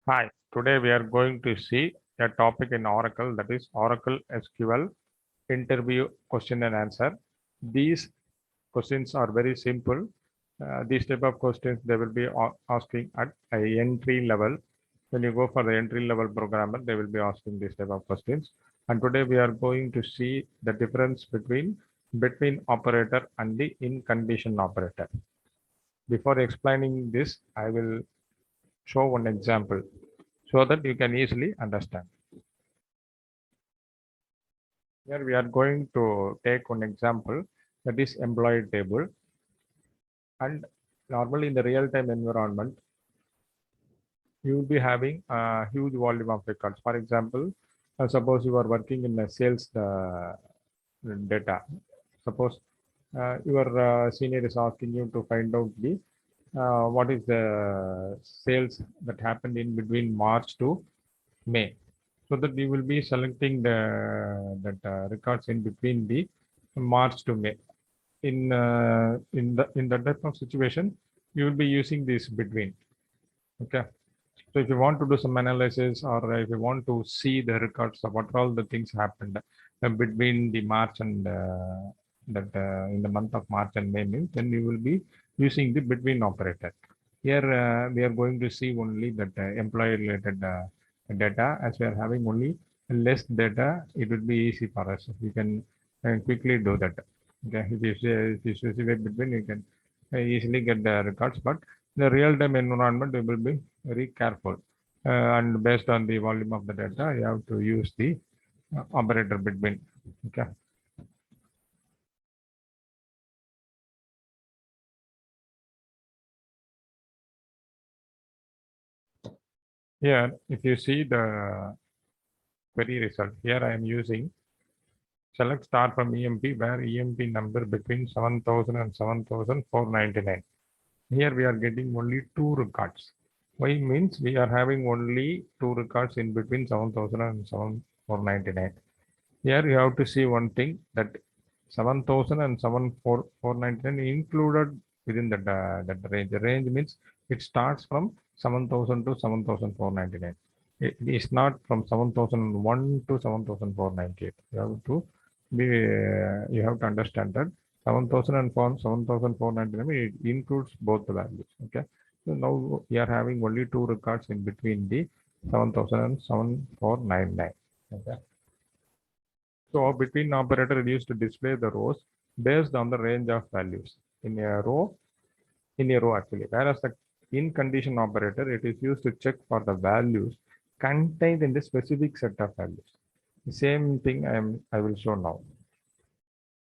Hi, today we are going to see a topic in Oracle, that is Oracle SQL interview question and answer. These questions are very simple. These type of questions they will be asking at a entry level. When you go for the entry level programmer, they will be asking this type of questions. And today we are going to see the difference between operator and the in condition operator. Before explaining this, I will show one example so that you can easily understand. Here we are going to take one example, that is employee table. And normally in the real-time environment, you will be having a huge volume of records. For example, suppose you are working in a sales data. Suppose your senior is asking you to find out the what is the sales that happened in between March to May, so that you will be selecting the records in between the March to May. In that type of situation, you will be using this between. Okay. So if you want to do some analysis, or if you want to see the records of what all the things happened between the March and that in the month of March and May, means then you will be using the between operator. Here we are going to see only that employee related data. As we are having only less data, it would be easy for us. We can quickly do that. Okay, if you specify between, you can easily get the records. But the real-time environment, we will be very careful. And based on the volume of the data, you have to use the operator between. Okay. Here, if you see the query result, here I am using select star from EMP, where EMP number between 7,000 and 7,499. Here we are getting only 2 records. Why means we are having only 2 records in between 7,000 and 7,499. Here you have to see one thing, that 7,000 and 7,499 included within that range. The range means it starts from 7,000 to 7,499. It is not from 7,001 to 7,498. You have to understand that 7,000 and 7,499, it includes both the values. Okay. So now we are having only 2 records in between the 7,000 and 7,499. Okay. So between operator is used to display the rows based on the range of values in a row actually. Whereas the in condition operator, it is used to check for the values contained in the specific set of values. The same thing I will show now.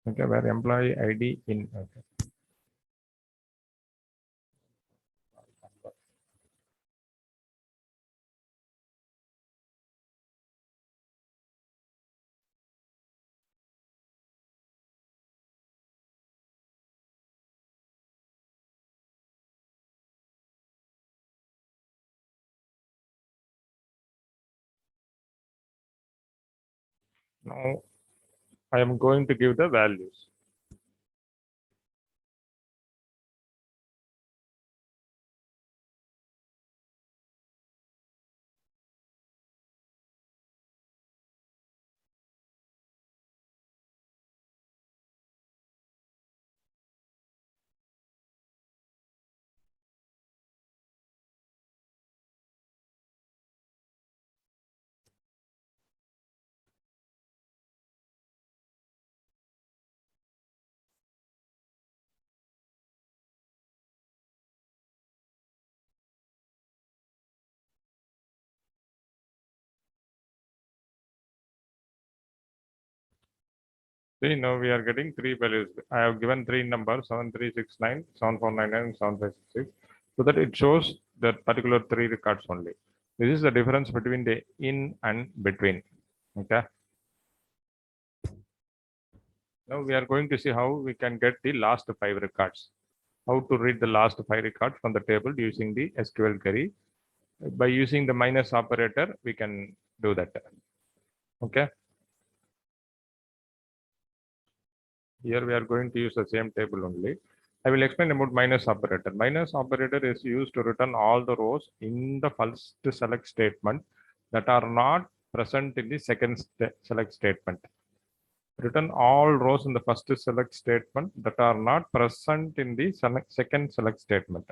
Okay, where employee ID in. Okay. Now I am going to give the values. See, now we are getting 3 values. I have given 3 numbers, 7369, 7499, and 7566, so that it shows that particular 3 records only. This is the difference between the in and between. Okay. Now we are going to see how we can get the last 5 records. How to read the last 5 records from the table using the SQL query. By using the minus operator, we can do that. Okay. Here we are going to use the same table only. I will explain about minus operator. Minus operator is used to return all the rows in the first select statement that are not present in the second select statement. Return all rows in the first select statement that are not present in the second select statement.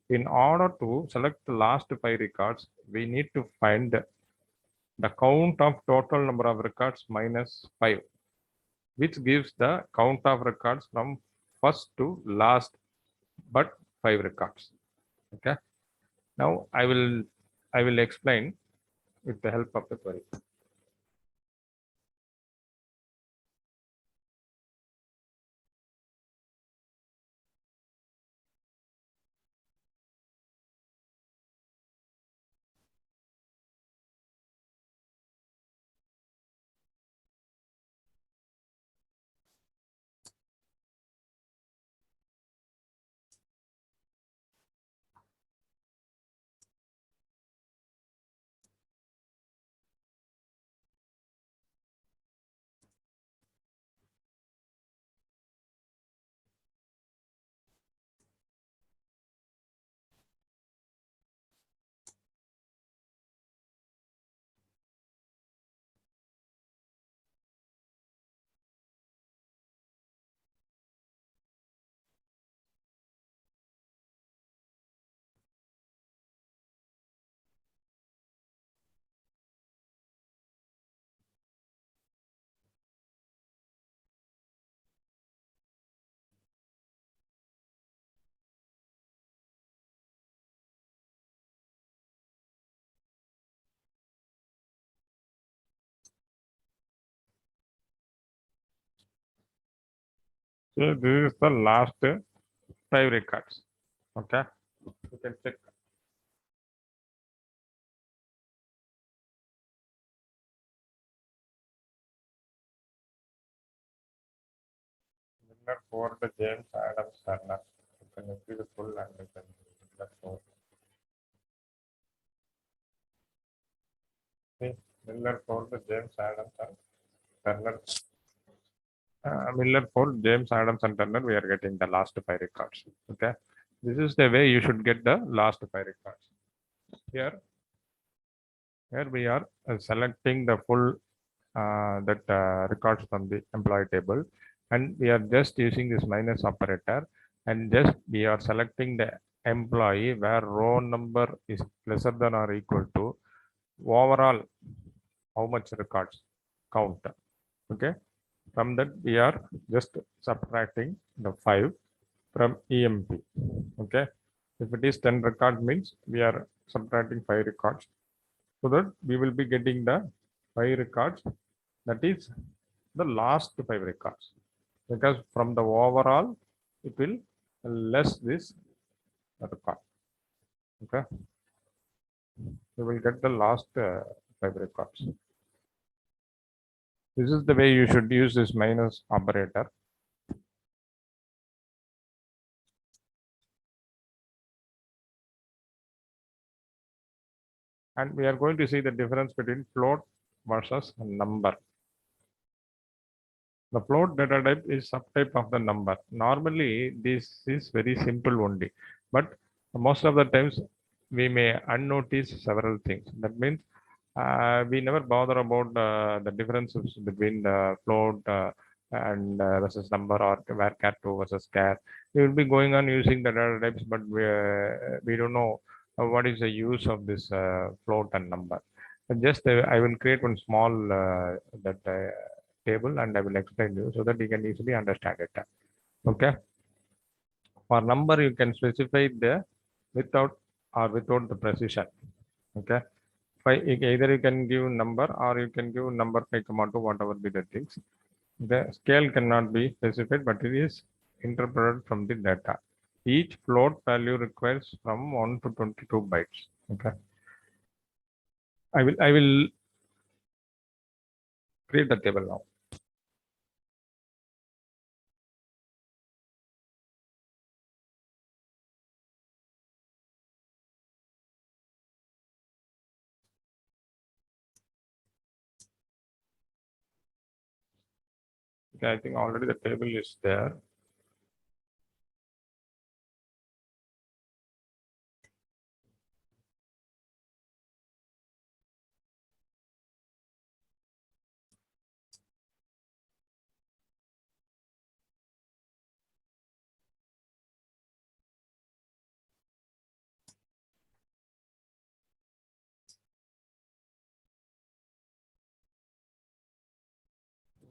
In order to select the last 5 records, we need to find the count of total number of records minus 5, which gives the count of records from first to last but 5 records. Okay. Now I will explain with the help of the query. So this is the last 5 records. Okay. You can check. Miller for the James Adams Turner. You can see the full language. Miller for. See, Miller for the James Adams and Turner. Miller for James Adams and Turner. We are getting the last 5 records. Okay. This is the way you should get the last 5 records. Here we are selecting the full that records from the employee table, and we are just using this minus operator, and just we are selecting the employee where row number is lesser than or equal to overall how much records count. Okay, from that we are just subtracting the 5 from EMP. Okay, if it is 10 record means we are subtracting 5 records, so that we will be getting the 5 records, that is the last 5 records, because from the overall it will less this record. Okay, we will get the last 5 records. This is the way you should use this minus operator. And we are going to see the difference between float versus number. The float data type is subtype of the number. Normally, this is very simple only, but most of the times we may unnotice several things. That means we never bother about the differences between the float and versus number, or where char2 versus char. We will be going on using the data types, but we don't know what is the use of this float and number. Just I will create one small that table, and I will explain you so that you can easily understand it. Okay. For number, you can specify the without or without the precision. Okay. Either you can give number or you can give number 5, 2, whatever be the things. The scale cannot be specified, but it is interpreted from the data. Each float value requires from 1 to 22 bytes. Okay. I will create the table now. Okay, I think already the table is there.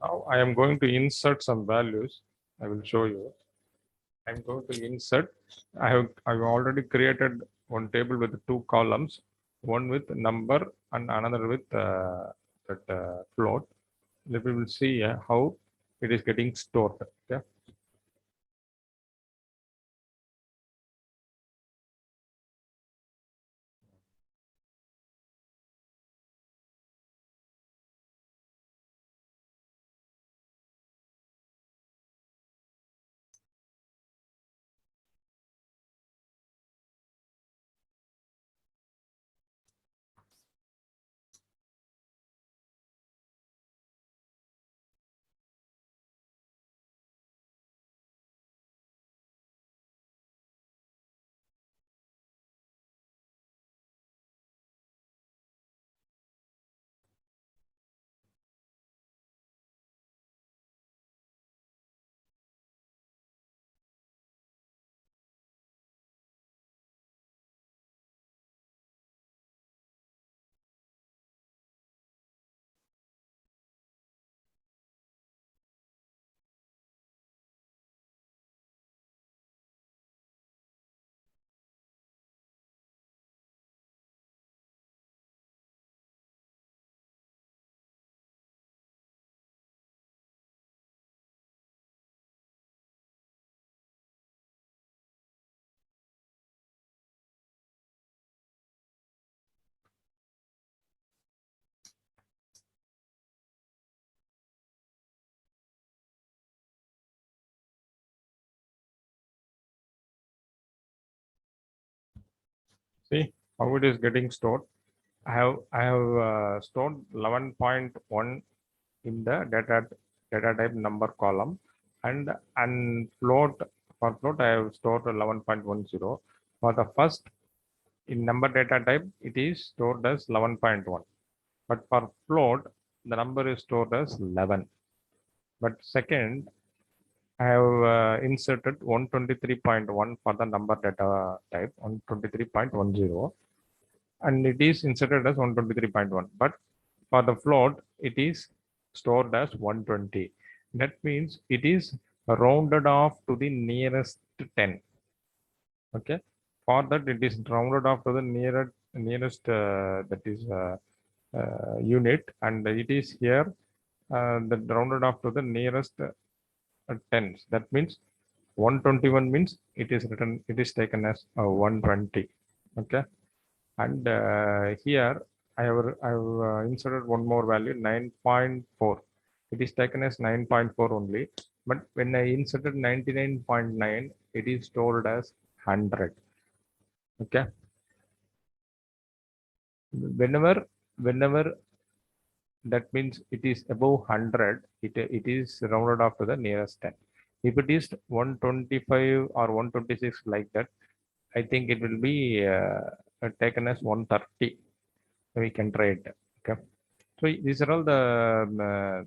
Now I am going to insert some values. I will show you. I'm going to insert. I've already created one table with two columns, one with number and another with that float. We will see how it is getting stored. Okay. See how it is getting stored. I have stored 11.1 in the data type number column, and float I have stored 11.10. For the first in number data type, it is stored as 11.1, but for float the number is stored as 11. But second, I have inserted 123.1 for the number data type, 123.10, and it is inserted as 123.1. But for the float, it is stored as 120. That means it is rounded off to the nearest 10. Okay. For that, it is rounded off to the nearest that is unit, and it is here that rounded off to the nearest tens. That means 121 means it is written, it is taken as 120. Okay. And here I have inserted one more value, 9.4. It is taken as 9.4 only. But when I inserted 99.9, it is stored as 100. Okay. Whenever that means it is above 100, it is rounded off to the nearest 10. If it is 125 or 126 like that, I think it will be taken as 130. We can try it. Okay. So these are all the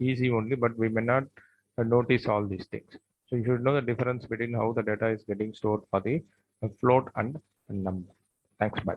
easy only, but we may not notice all these things. So you should know the difference between how the data is getting stored for the float and number. Thanks. Bye.